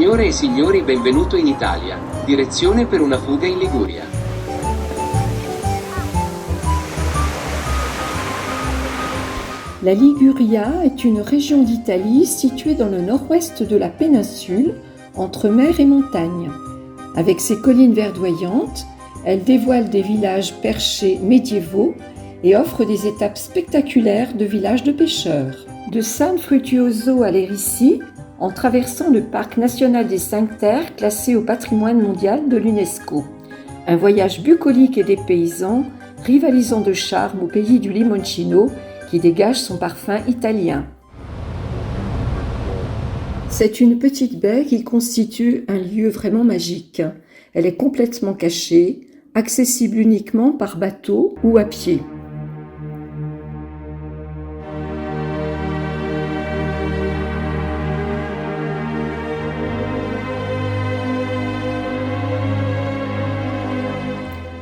Signore e signori, benvenuto in Italia. Direzione per una fuga in Liguria. La Liguria est une région d'Italie située dans le nord-ouest de la péninsule, entre mer et montagne. Avec ses collines verdoyantes, elle dévoile des villages perchés médiévaux et offre des étapes spectaculaires de villages de pêcheurs. De San Fruttuoso à Lerici, en traversant le parc national des Cinq Terres classé au patrimoine mondial de l'UNESCO. Un voyage bucolique et dépaysant, rivalisant de charme au pays du limoncino qui dégage son parfum italien. C'est une petite baie qui constitue un lieu vraiment magique. Elle est complètement cachée, accessible uniquement par bateau ou à pied.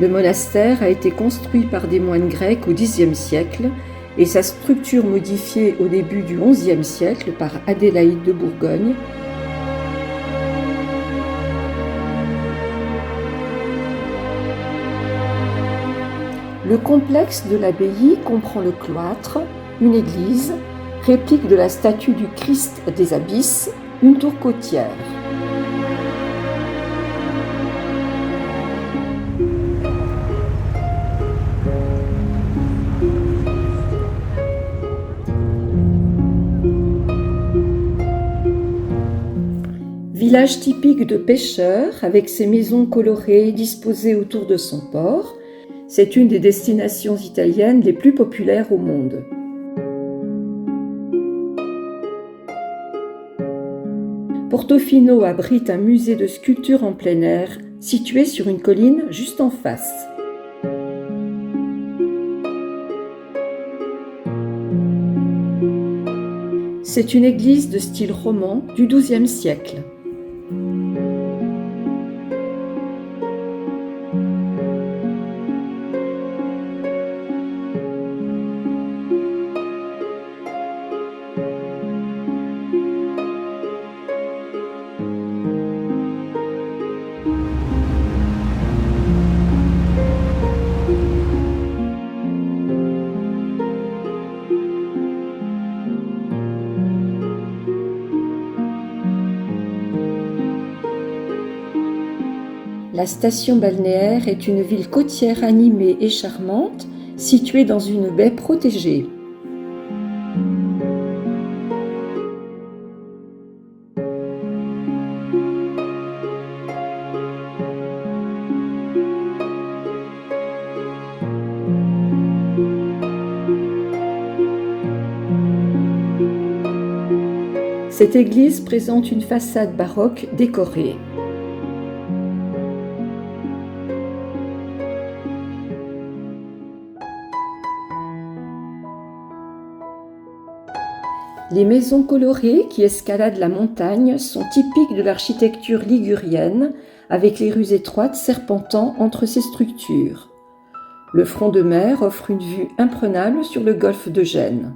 Le monastère a été construit par des moines grecs au Xe siècle et sa structure modifiée au début du XIe siècle par Adélaïde de Bourgogne. Le complexe de l'abbaye comprend le cloître, une église, réplique de la statue du Christ des Abysses, une tour côtière. Village typique de pêcheurs, avec ses maisons colorées disposées autour de son port, c'est une des destinations italiennes les plus populaires au monde. Portofino abrite un musée de sculpture en plein air, situé sur une colline juste en face. C'est une église de style roman du XIIe siècle. La station balnéaire est une ville côtière animée et charmante, située dans une baie protégée. Cette église présente une façade baroque décorée. Les maisons colorées qui escaladent la montagne sont typiques de l'architecture ligurienne, avec les rues étroites serpentant entre ces structures. Le front de mer offre une vue imprenable sur le golfe de Gênes.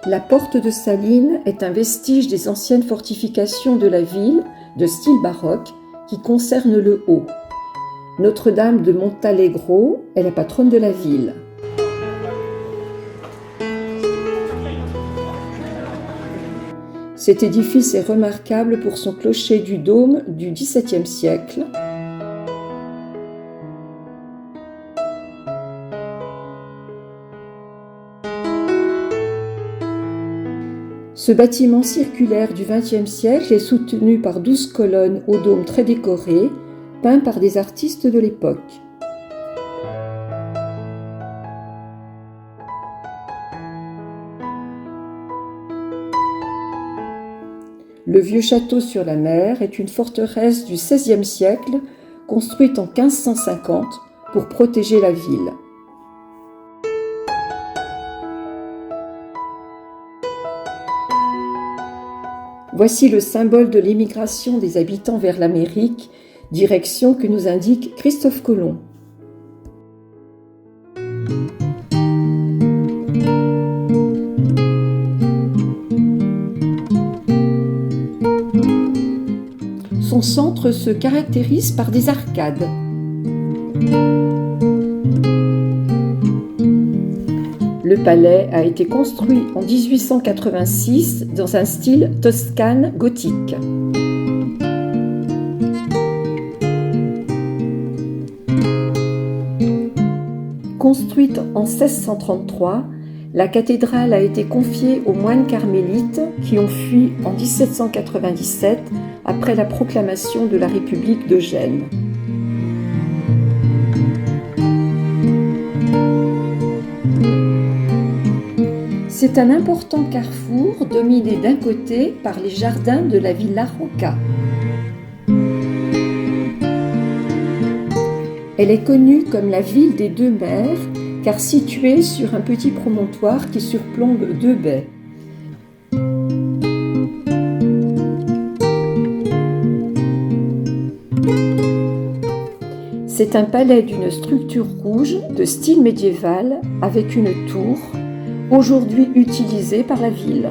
La porte de Salines est un vestige des anciennes fortifications de la ville, de style baroque, qui concerne le haut. Notre-Dame de Montalegro est la patronne de la ville. Cet édifice est remarquable pour son clocher du dôme du XVIIe siècle. Ce bâtiment circulaire du XXe siècle est soutenu par 12 colonnes au dôme très décoré, peints par des artistes de l'époque. Le vieux château sur la mer est une forteresse du XVIe siècle, construite en 1550 pour protéger la ville. Voici le symbole de l'émigration des habitants vers l'Amérique, direction que nous indique Christophe Colomb. Son centre se caractérise par des arcades. Le palais a été construit en 1886 dans un style toscane gothique. Construite en 1633, la cathédrale a été confiée aux moines carmélites qui ont fui en 1797 après la proclamation de la République de Gênes. C'est un important carrefour dominé d'un côté par les jardins de la Villa Rocca. Elle est connue comme la ville des deux mers, car située sur un petit promontoire qui surplombe deux baies. C'est un palais d'une structure rouge de style médiéval avec une tour, aujourd'hui utilisée par la ville.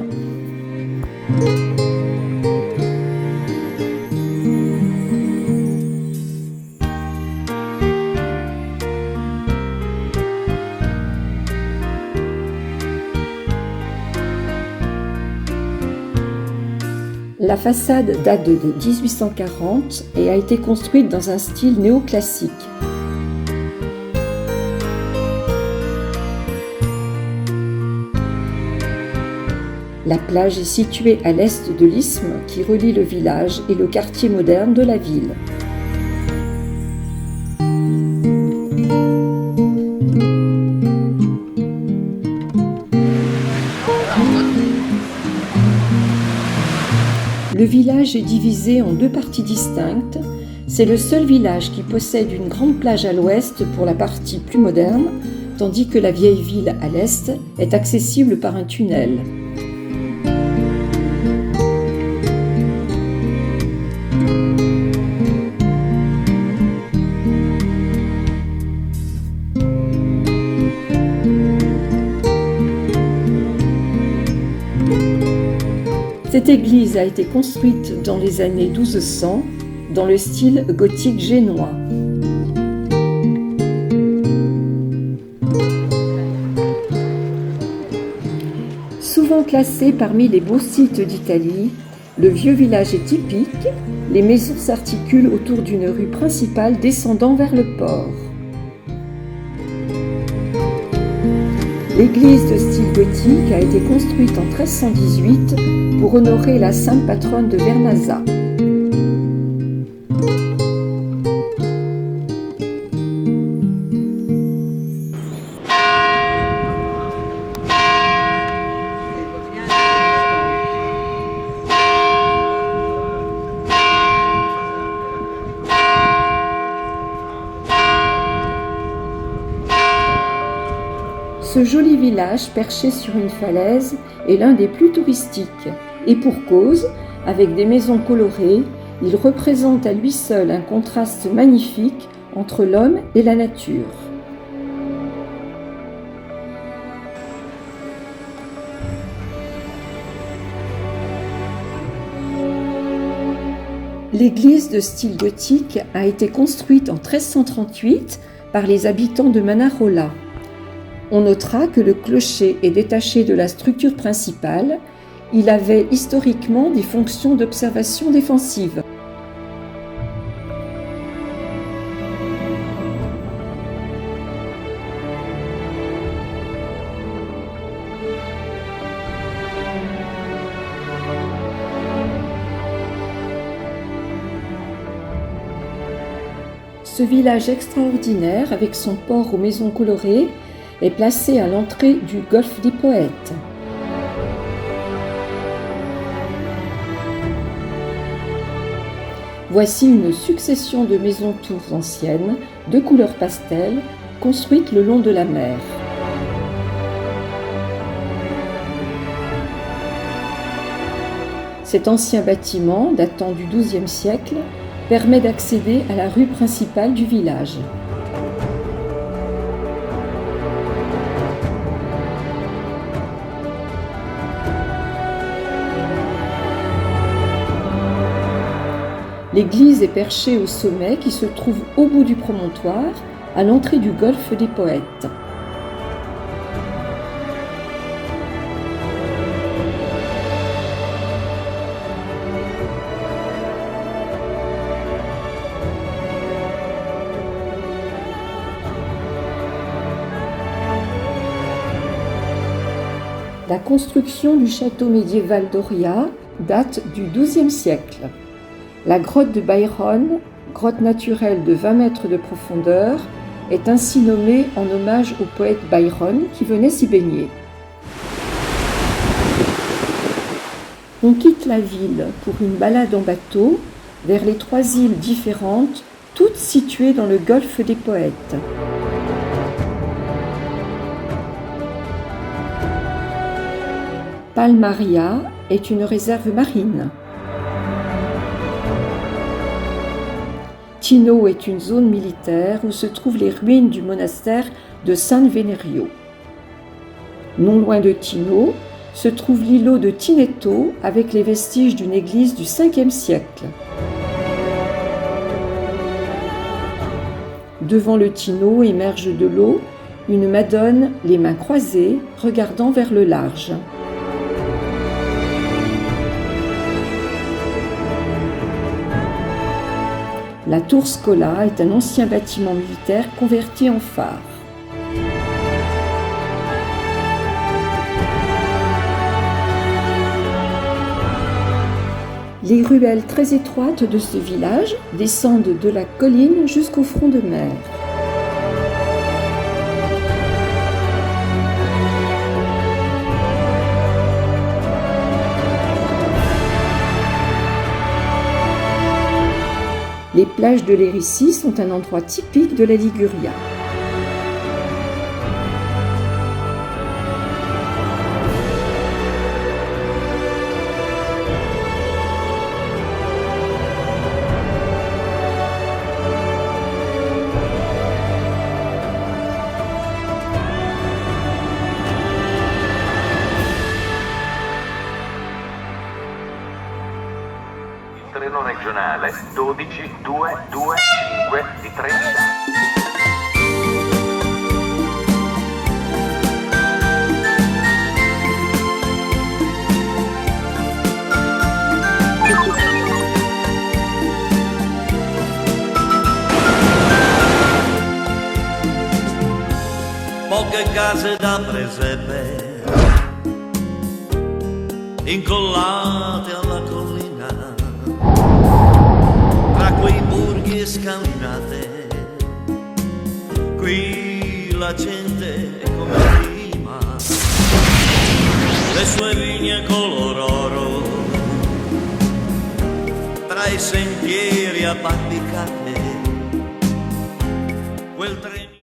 La façade date de 1840 et a été construite dans un style néoclassique. La plage est située à l'est de l'isthme qui relie le village et le quartier moderne de la ville. Le village est divisé en deux parties distinctes. C'est le seul village qui possède une grande plage à l'ouest pour la partie plus moderne, tandis que la vieille ville à l'est est accessible par un tunnel. Cette église a été construite dans les années 1200 dans le style gothique génois. Souvent classé parmi les beaux sites d'Italie, le vieux village est typique. Les maisons s'articulent autour d'une rue principale descendant vers le port. L'église de style gothique a été construite en 1318 pour honorer la sainte patronne de Vernazza. Ce joli village perché sur une falaise est l'un des plus touristiques. Et pour cause, avec des maisons colorées, il représente à lui seul un contraste magnifique entre l'homme et la nature. L'église de style gothique a été construite en 1338 par les habitants de Manarola. On notera que le clocher est détaché de la structure principale. Il avait historiquement des fonctions d'observation défensive. Ce village extraordinaire, avec son port aux maisons colorées, est placé à l'entrée du golfe des Poètes. Voici une succession de maisons-tours anciennes, de couleur pastel, construites le long de la mer. Cet ancien bâtiment, datant du XIIe siècle, permet d'accéder à la rue principale du village. L'église est perchée au sommet qui se trouve au bout du promontoire, à l'entrée du golfe des Poètes. La construction du château médiéval d'Oria date du XIIe siècle. La grotte de Byron, grotte naturelle de 20 mètres de profondeur, est ainsi nommée en hommage au poète Byron qui venait s'y baigner. On quitte la ville pour une balade en bateau vers les 3 îles différentes, toutes situées dans le golfe des Poètes. Palmaria est une réserve marine. Tino est une zone militaire où se trouvent les ruines du monastère de San Venerio. Non loin de Tino se trouve l'îlot de Tineto avec les vestiges d'une église du 5e siècle. Devant le Tino émerge de l'eau une Madone, les mains croisées, regardant vers le large. La tour Scola est un ancien bâtiment militaire converti en phare. Les ruelles très étroites de ce village descendent de la colline jusqu'au front de mer. Les plages de l'Érici sont un endroit typique de la Liguria. Treno regionale 12225 di Trenitalia. Poche case da presepe incollate alla collina, tra quei borghi scalinate, qui la gente è come prima, le sue vigne color oro, tra i sentieri abbandicati,